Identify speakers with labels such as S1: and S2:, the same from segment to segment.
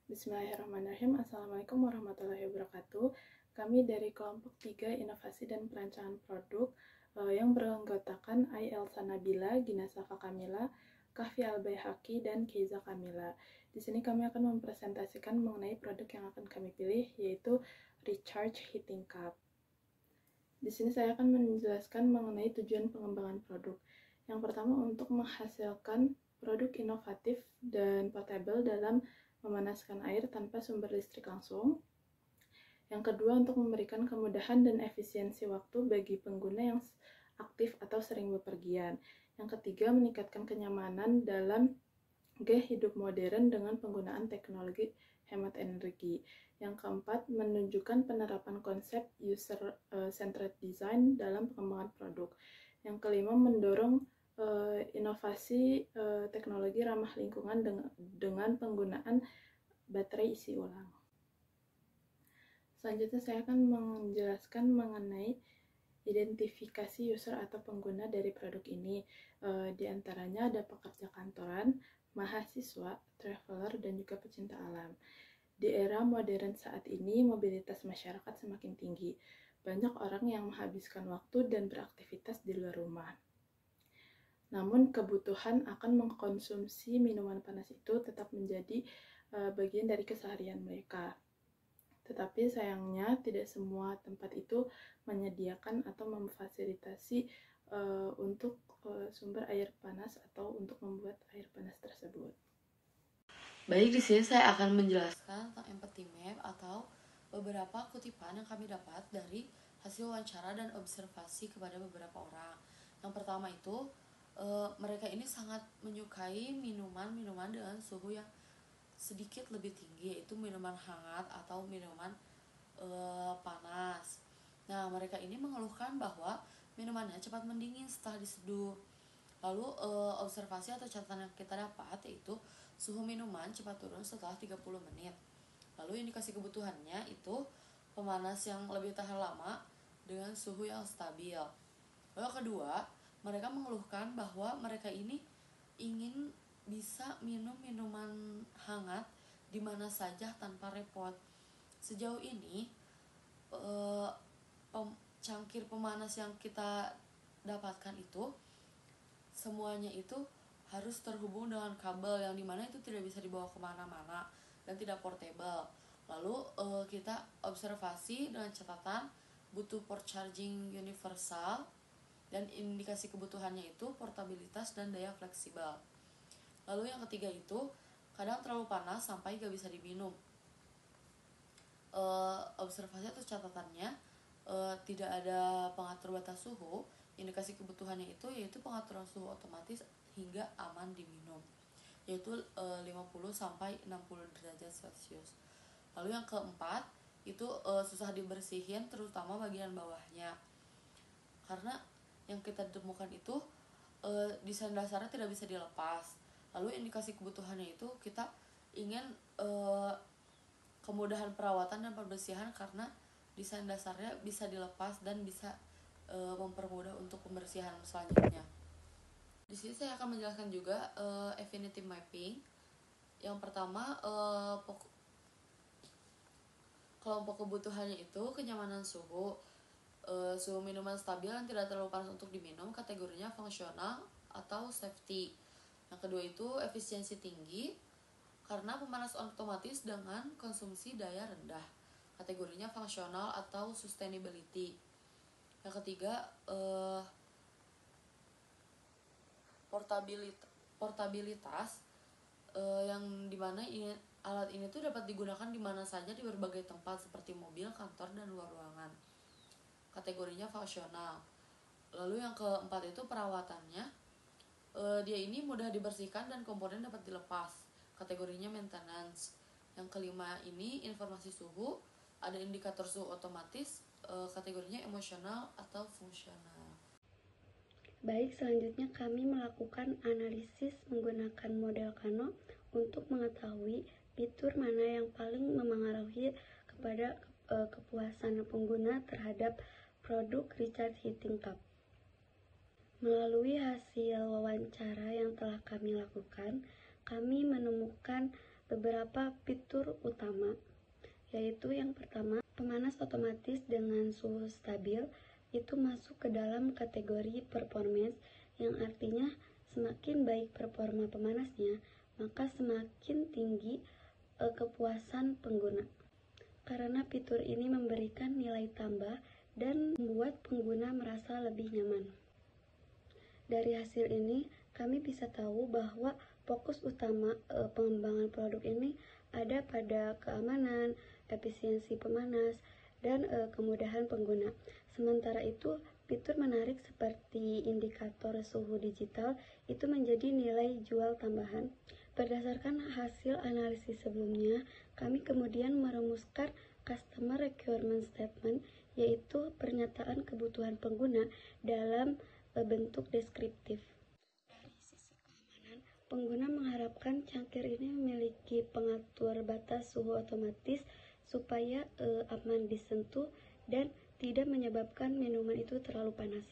S1: Bismillahirrahmanirrahim. Assalamualaikum warahmatullahi wabarakatuh. Kami dari kelompok 3 Inovasi dan Perancangan Produk yang beranggotakan Ai Elsa Nabila, Gina Safa Kamila, Kahfi Al-Baihaqi, dan Keiza Kamila. Di sini kami akan mempresentasikan mengenai produk yang akan kami pilih, yaitu Recharge Heating Cup. Di sini saya akan menjelaskan mengenai tujuan pengembangan produk. Yang pertama, untuk menghasilkan produk inovatif dan portable dalam memanaskan air tanpa sumber listrik langsung. Yang kedua, untuk memberikan kemudahan dan efisiensi waktu bagi pengguna yang aktif atau sering bepergian. Yang ketiga, meningkatkan kenyamanan dalam gaya hidup modern dengan penggunaan teknologi hemat energi. Yang keempat, menunjukkan penerapan konsep user-centered design dalam pengembangan produk. Yang kelima, mendorong inovasi teknologi ramah lingkungan dengan penggunaan baterai isi ulang. Selanjutnya saya akan menjelaskan mengenai identifikasi user atau pengguna dari produk ini. Di antaranya ada pekerja kantoran, mahasiswa, traveler, dan juga pecinta alam. Di era modern saat ini, mobilitas masyarakat semakin tinggi. Banyak orang yang menghabiskan waktu dan beraktivitas di luar rumah. Namun, kebutuhan akan mengkonsumsi minuman panas itu tetap menjadi bagian dari keseharian mereka. Tetapi sayangnya, tidak semua tempat itu menyediakan atau memfasilitasi untuk sumber air panas atau untuk membuat air panas tersebut.
S2: Baik, di sini saya akan menjelaskan tentang empathy map atau beberapa kutipan yang kami dapat dari hasil wawancara dan observasi kepada beberapa orang. Yang pertama itu, mereka ini sangat menyukai minuman-minuman dengan suhu yang sedikit lebih tinggi, yaitu minuman hangat atau minuman panas. Nah, mereka ini mengeluhkan bahwa minumannya cepat mendingin setelah diseduh. Lalu observasi atau catatan yang kita dapat yaitu suhu minuman cepat turun setelah 30 menit. Lalu indikasi kebutuhannya itu pemanas yang lebih tahan lama dengan suhu yang stabil. Lalu kedua, mereka mengeluhkan bahwa mereka ini ingin bisa minum minuman hangat di mana saja tanpa repot. Sejauh ini cangkir pemanas yang kita dapatkan itu semuanya itu harus terhubung dengan kabel yang dimana itu tidak bisa dibawa kemana-mana dan tidak portable. Lalu kita observasi dengan catatan butuh port charging universal dan indikasi kebutuhannya itu portabilitas dan daya fleksibel. Lalu yang ketiga itu kadang terlalu panas sampai gak bisa diminum. Observasi atau catatannya tidak ada pengatur batas suhu. Indikasi kebutuhannya itu yaitu pengaturan suhu otomatis hingga aman diminum, yaitu 50 sampai 60 derajat Celcius. Lalu yang keempat itu susah dibersihin terutama bagian bawahnya, karena yang kita temukan itu desain dasarnya tidak bisa dilepas. Lalu indikasi kebutuhannya itu kita ingin kemudahan perawatan dan pembersihan karena desain dasarnya bisa dilepas dan bisa mempermudah untuk pembersihan selanjutnya. Di sini saya akan menjelaskan juga affinity mapping. Yang pertama, kelompok kebutuhannya itu kenyamanan suhu, suhu minuman stabil yang tidak terlalu panas untuk diminum, kategorinya fungsional atau safety. Yang kedua itu efisiensi tinggi karena pemanas otomatis dengan konsumsi daya rendah, kategorinya fungsional atau sustainability. Yang ketiga portabilitas yang dimana alat ini tuh dapat digunakan di mana saja di berbagai tempat seperti mobil, kantor, dan luar ruangan, kategorinya fungsional. Lalu yang keempat itu perawatannya, dia ini mudah dibersihkan dan komponen dapat dilepas, kategorinya maintenance. Yang kelima ini informasi suhu, ada indikator suhu otomatis, kategorinya emosional atau fungsional.
S3: Baik, selanjutnya kami melakukan analisis menggunakan model Kano untuk mengetahui fitur mana yang paling memengaruhi kepada kepuasan pengguna terhadap produk Recharge Heating Cup. Melalui hasil wawancara yang telah kami lakukan, kami menemukan beberapa fitur utama, yaitu yang pertama, pemanas otomatis dengan suhu stabil itu masuk ke dalam kategori performance, yang artinya semakin baik performa pemanasnya, maka semakin tinggi kepuasan pengguna. Karena fitur ini memberikan nilai tambah dan membuat pengguna merasa lebih nyaman. Dari hasil ini, kami bisa tahu bahwa fokus utama pengembangan produk ini ada pada keamanan, efisiensi pemanas, dan kemudahan pengguna. Sementara itu, fitur menarik seperti indikator suhu digital itu menjadi nilai jual tambahan. Berdasarkan hasil analisis sebelumnya, kami kemudian merumuskan Customer Requirement Statement, yaitu pernyataan kebutuhan pengguna dalam bentuk deskriptif. Dari sisi keamanan, pengguna mengharapkan cangkir ini memiliki pengatur batas suhu otomatis supaya aman disentuh dan tidak menyebabkan minuman itu terlalu panas.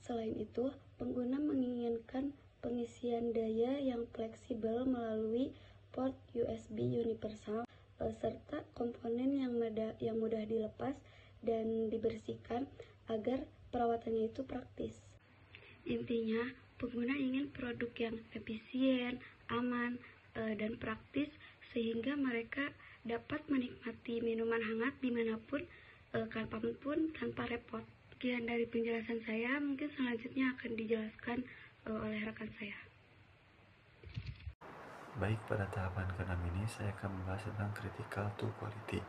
S3: Selain itu, pengguna menginginkan pengisian daya yang fleksibel melalui port USB universal serta komponen yang mudah dilepas dan dibersihkan agar perawatannya itu praktis. Intinya, pengguna ingin produk yang efisien, aman, dan praktis sehingga mereka dapat menikmati minuman hangat dimanapun, kapanpun tanpa repot. Sekian dari penjelasan saya, mungkin selanjutnya akan dijelaskan oleh rekan saya.
S4: Baik, pada tahapan ke-6 ini saya akan membahas tentang critical to quality,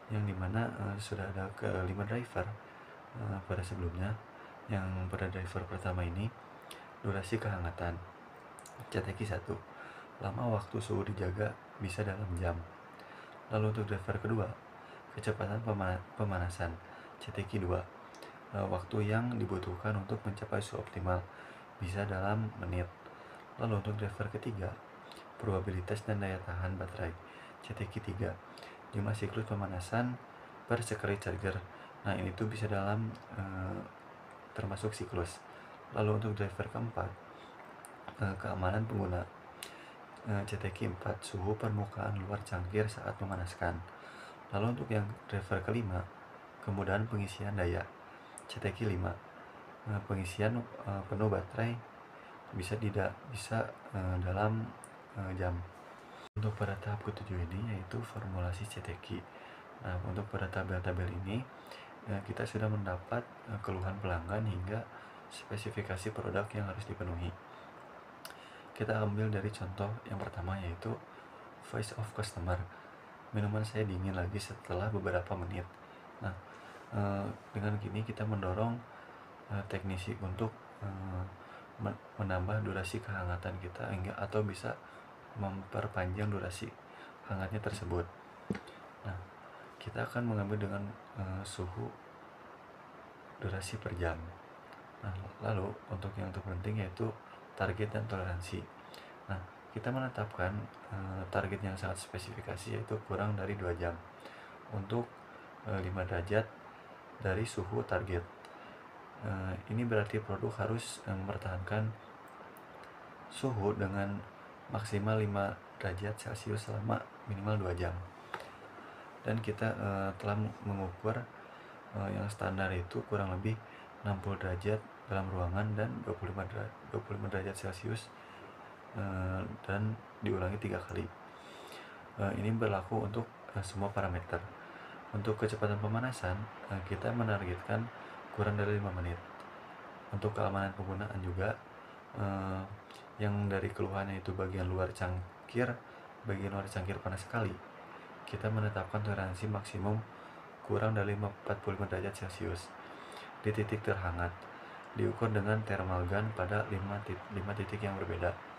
S4: yang dimana sudah ada ke-5 driver pada sebelumnya. Yang pada driver pertama ini, durasi kehangatan CTQ 1, lama waktu suhu dijaga bisa dalam jam. Lalu untuk driver kedua, kecepatan pemanasan CTQ 2, waktu yang dibutuhkan untuk mencapai suhu optimal bisa dalam menit. Lalu untuk driver ketiga, probabilitas dan daya tahan baterai CTQ 3, jumlah siklus pemanasan per sekali charger. Nah, ini tuh bisa dalam termasuk siklus. Lalu untuk driver keempat, keamanan pengguna CTQ 4, suhu permukaan luar cangkir saat memanaskan. Lalu untuk yang driver kelima, kemudahan pengisian daya CTQ 5, pengisian penuh baterai bisa dalam jam. Untuk pada tahap ke-7 ini yaitu formulasi CTQ. Nah, untuk pada tabel-tabel ini kita sudah mendapat keluhan pelanggan hingga spesifikasi produk yang harus dipenuhi. Kita ambil dari contoh yang pertama, yaitu voice of customer. Minuman saya dingin lagi setelah beberapa menit. Nah, dengan gini kita mendorong teknisi untuk menambah durasi kehangatan kita atau bisa memperpanjang durasi hangatnya tersebut. Nah, kita akan mengambil dengan suhu durasi per jam. Nah, lalu untuk yang terpenting yaitu target dan toleransi. Nah, kita menetapkan target yang sangat spesifikasi, yaitu kurang dari 2 jam untuk 5 derajat dari suhu target. Ini berarti produk harus mempertahankan suhu dengan maksimal 5 derajat Celcius selama minimal 2 jam. Dan kita telah mengukur yang standar itu kurang lebih 60 derajat dalam ruangan dan 25 derajat Celcius, dan diulangi 3 kali. Ini berlaku untuk semua parameter. Untuk kecepatan pemanasan, kita menargetkan kurang dari 5 menit. Untuk keamanan penggunaan juga, yang dari keluhannya itu bagian luar cangkir panas sekali, kita menetapkan toleransi maksimum kurang dari 45 derajat Celcius. Di titik terhangat, diukur dengan thermal gun pada 5 titik yang berbeda.